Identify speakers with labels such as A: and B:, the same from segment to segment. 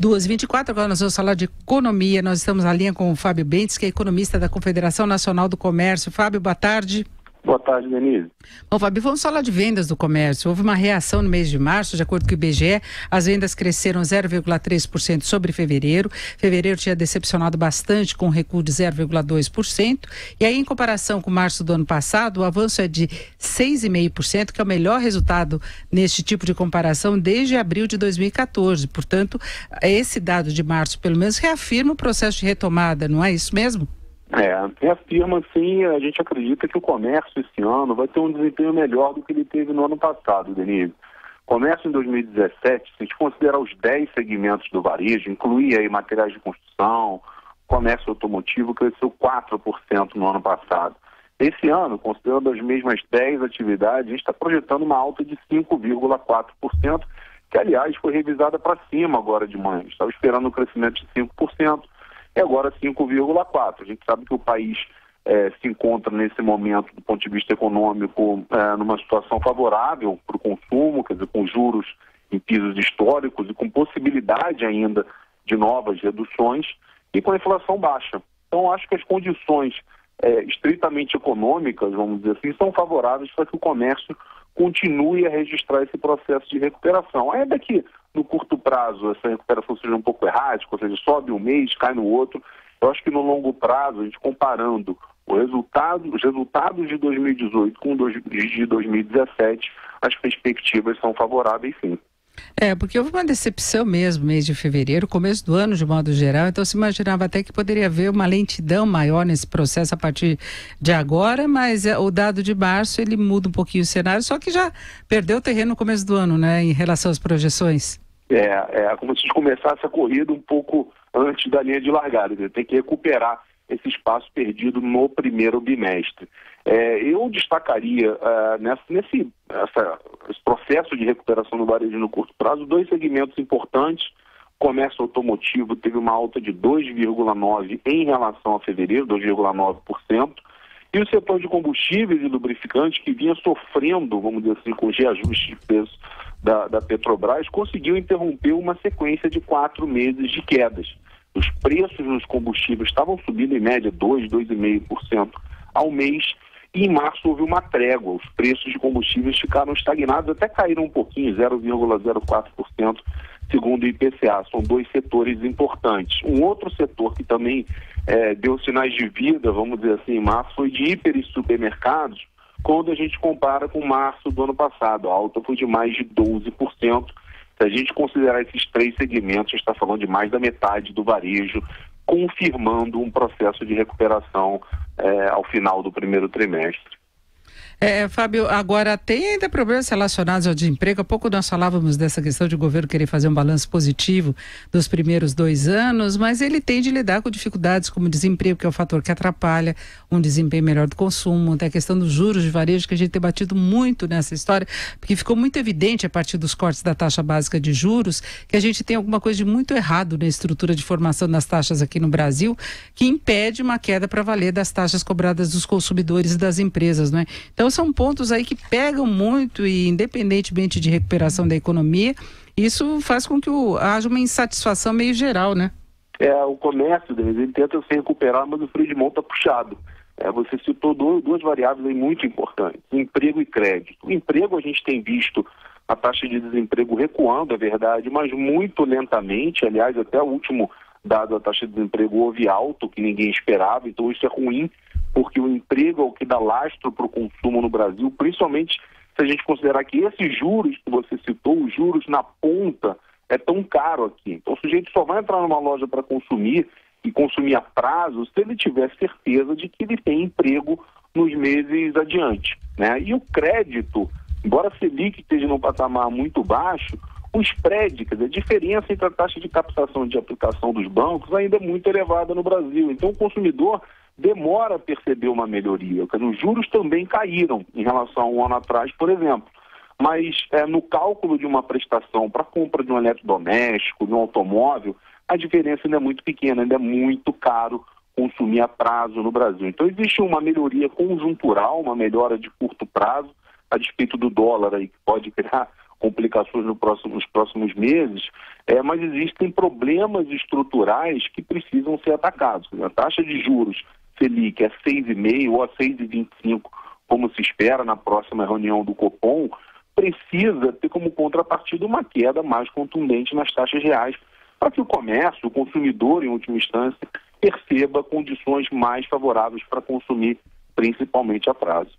A: 2h24, agora nós vamos falar de economia. Nós estamos na linha com o Fábio Bentes, que é economista da Confederação Nacional do Comércio. Fábio, boa tarde.
B: Boa tarde, Denise.
A: Bom, Fábio, vamos falar de vendas do comércio. Houve uma reação no mês de março, de acordo com o IBGE, as vendas cresceram 0,3% sobre fevereiro. Fevereiro tinha decepcionado bastante, com um recuo de 0,2%. E aí, em comparação com março do ano passado, o avanço é de 6,5%, que é o melhor resultado neste tipo de comparação desde abril de 2014. Portanto, esse dado de março, pelo menos, reafirma o processo de retomada, não é isso mesmo?
B: Reafirma sim, a gente acredita que o comércio esse ano vai ter um desempenho melhor do que ele teve no ano passado, Denise. Comércio em 2017, se a gente considerar os 10 segmentos do varejo, incluir aí materiais de construção, comércio automotivo, cresceu 4% no ano passado. Esse ano, considerando as mesmas 10 atividades, a gente está projetando uma alta de 5,4%, que aliás foi revisada para cima agora de manhã. Estava esperando um crescimento de 5%. E agora 5,4%. A gente sabe que o país se encontra nesse momento, do ponto de vista econômico, numa situação favorável para o consumo, quer dizer, com juros em pisos históricos e com possibilidade ainda de novas reduções e com a inflação baixa. Então, acho que as condições estritamente econômicas, vamos dizer assim, são favoráveis para que o comércio continue a registrar esse processo de recuperação. Ainda que no curto prazo essa recuperação seja um pouco errática, ou seja, sobe um mês, cai no outro, eu acho que no longo prazo, a gente comparando os resultados de 2018 com os de 2017, as perspectivas são favoráveis sim.
A: Porque houve uma decepção mesmo, mês de fevereiro, começo do ano de modo geral, então se imaginava até que poderia haver uma lentidão maior nesse processo a partir de agora, mas o dado de março, ele muda um pouquinho o cenário, só que já perdeu o terreno no começo do ano, né, em relação às projeções.
B: Como se começasse a corrida um pouco antes da linha de largada, tem que recuperar esse espaço perdido no primeiro bimestre. Eu destacaria nesse processo de recuperação do varejo no curto prazo, dois segmentos importantes. O comércio automotivo teve uma alta de 2,9% em relação a fevereiro, 2,9%. E o setor de combustíveis e lubrificantes, que vinha sofrendo, vamos dizer assim, com os reajustes de preço da Petrobras, conseguiu interromper uma sequência de 4 meses de quedas. Os preços nos combustíveis estavam subindo em média 2,5% ao mês. E em março houve uma trégua, os preços de combustíveis ficaram estagnados, até caíram um pouquinho, 0,04%, segundo o IPCA. São dois setores importantes. Um outro setor que também deu sinais de vida, vamos dizer assim, em março, foi de hiper e supermercados, quando a gente compara com março do ano passado. A alta foi de mais de 12%. Se a gente considerar esses três segmentos, a gente está falando de mais da metade do varejo, confirmando um processo de recuperação ao final do primeiro trimestre.
A: Fábio, agora tem ainda problemas relacionados ao desemprego. Há pouco nós falávamos dessa questão de o governo querer fazer um balanço positivo dos primeiros 2 anos, mas ele tem de lidar com dificuldades como desemprego, que é o fator que atrapalha um desempenho melhor do consumo. Tem a questão dos juros de varejo, que a gente tem batido muito nessa história, porque ficou muito evidente a partir dos cortes da taxa básica de juros que a gente tem alguma coisa de muito errado na estrutura de formação das taxas aqui no Brasil, que impede uma queda para valer das taxas cobradas dos consumidores e das empresas, não é? Então são pontos aí que pegam muito e independentemente de recuperação da economia, isso faz com que haja uma insatisfação meio geral, né?
B: O comércio, ele tenta se recuperar, mas o freio de mão está puxado. Você citou duas variáveis aí muito importantes, emprego e crédito. O emprego, a gente tem visto a taxa de desemprego recuando, é verdade, mas muito lentamente. Aliás, até o último dado, a taxa de desemprego houve alto, que ninguém esperava, então isso é ruim, porque o emprego é o que dá lastro para o consumo no Brasil, principalmente se a gente considerar que esses juros que você citou, os juros na ponta, é tão caro aqui. Então o sujeito só vai entrar numa loja para consumir e consumir a prazo se ele tiver certeza de que ele tem emprego nos meses adiante, né? E o crédito, embora a Selic esteja num patamar muito baixo, o spread, quer dizer, a diferença entre a taxa de captação e de aplicação dos bancos ainda é muito elevada no Brasil. Então o consumidor demora a perceber uma melhoria. Os juros também caíram em relação a um ano atrás, por exemplo. Mas no cálculo de uma prestação para compra de um eletrodoméstico, de um automóvel, a diferença ainda é muito pequena, ainda é muito caro consumir a prazo no Brasil. Então existe uma melhoria conjuntural, uma melhora de curto prazo, a despeito do dólar aí, que pode criar complicações nos próximos meses, mas existem problemas estruturais que precisam ser atacados. A taxa de juros Selic é 6,5% ou a 6,25%, como se espera na próxima reunião do Copom, precisa ter como contrapartida uma queda mais contundente nas taxas reais, para que o comércio, o consumidor, em última instância, perceba condições mais favoráveis para consumir, principalmente a prazo.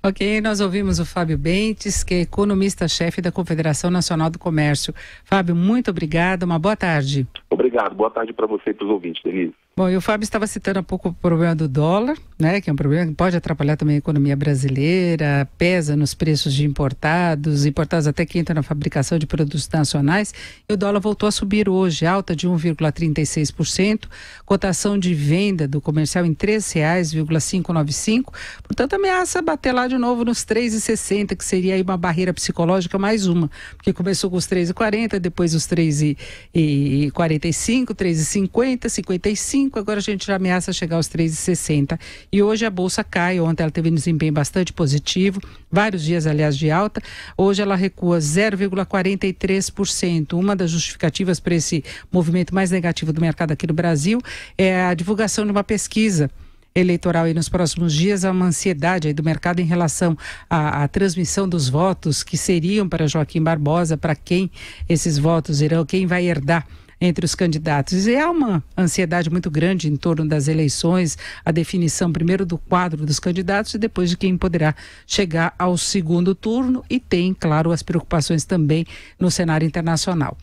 A: Ok, nós ouvimos o Fábio Bentes, que é economista-chefe da Confederação Nacional do Comércio. Fábio, muito obrigado, uma boa tarde.
B: Obrigado, boa tarde para você e para os ouvintes, Denise.
A: Bom, e o Fábio estava citando há pouco o problema do dólar, né, que é um problema que pode atrapalhar também a economia brasileira, pesa nos preços de importados até que entram na fabricação de produtos nacionais, e o dólar voltou a subir hoje, alta de 1,36%, cotação de venda do comercial em R$ 13,595, portanto ameaça bater lá de novo nos 3,60, que seria aí uma barreira psicológica, mais uma, porque começou com os 3,40, depois os 3,45, 3,50, 55, agora a gente já ameaça chegar aos 3,60. E hoje a Bolsa cai, ontem ela teve um desempenho bastante positivo, vários dias, aliás, de alta. Hoje ela recua 0,43%. Uma das justificativas para esse movimento mais negativo do mercado aqui no Brasil é a divulgação de uma pesquisa eleitoral aí nos próximos dias, há uma ansiedade aí do mercado em relação à transmissão dos votos que seriam para Joaquim Barbosa, para quem esses votos irão, quem vai herdar entre os candidatos. E há uma ansiedade muito grande em torno das eleições, a definição primeiro do quadro dos candidatos e depois de quem poderá chegar ao segundo turno, e tem, claro, as preocupações também no cenário internacional.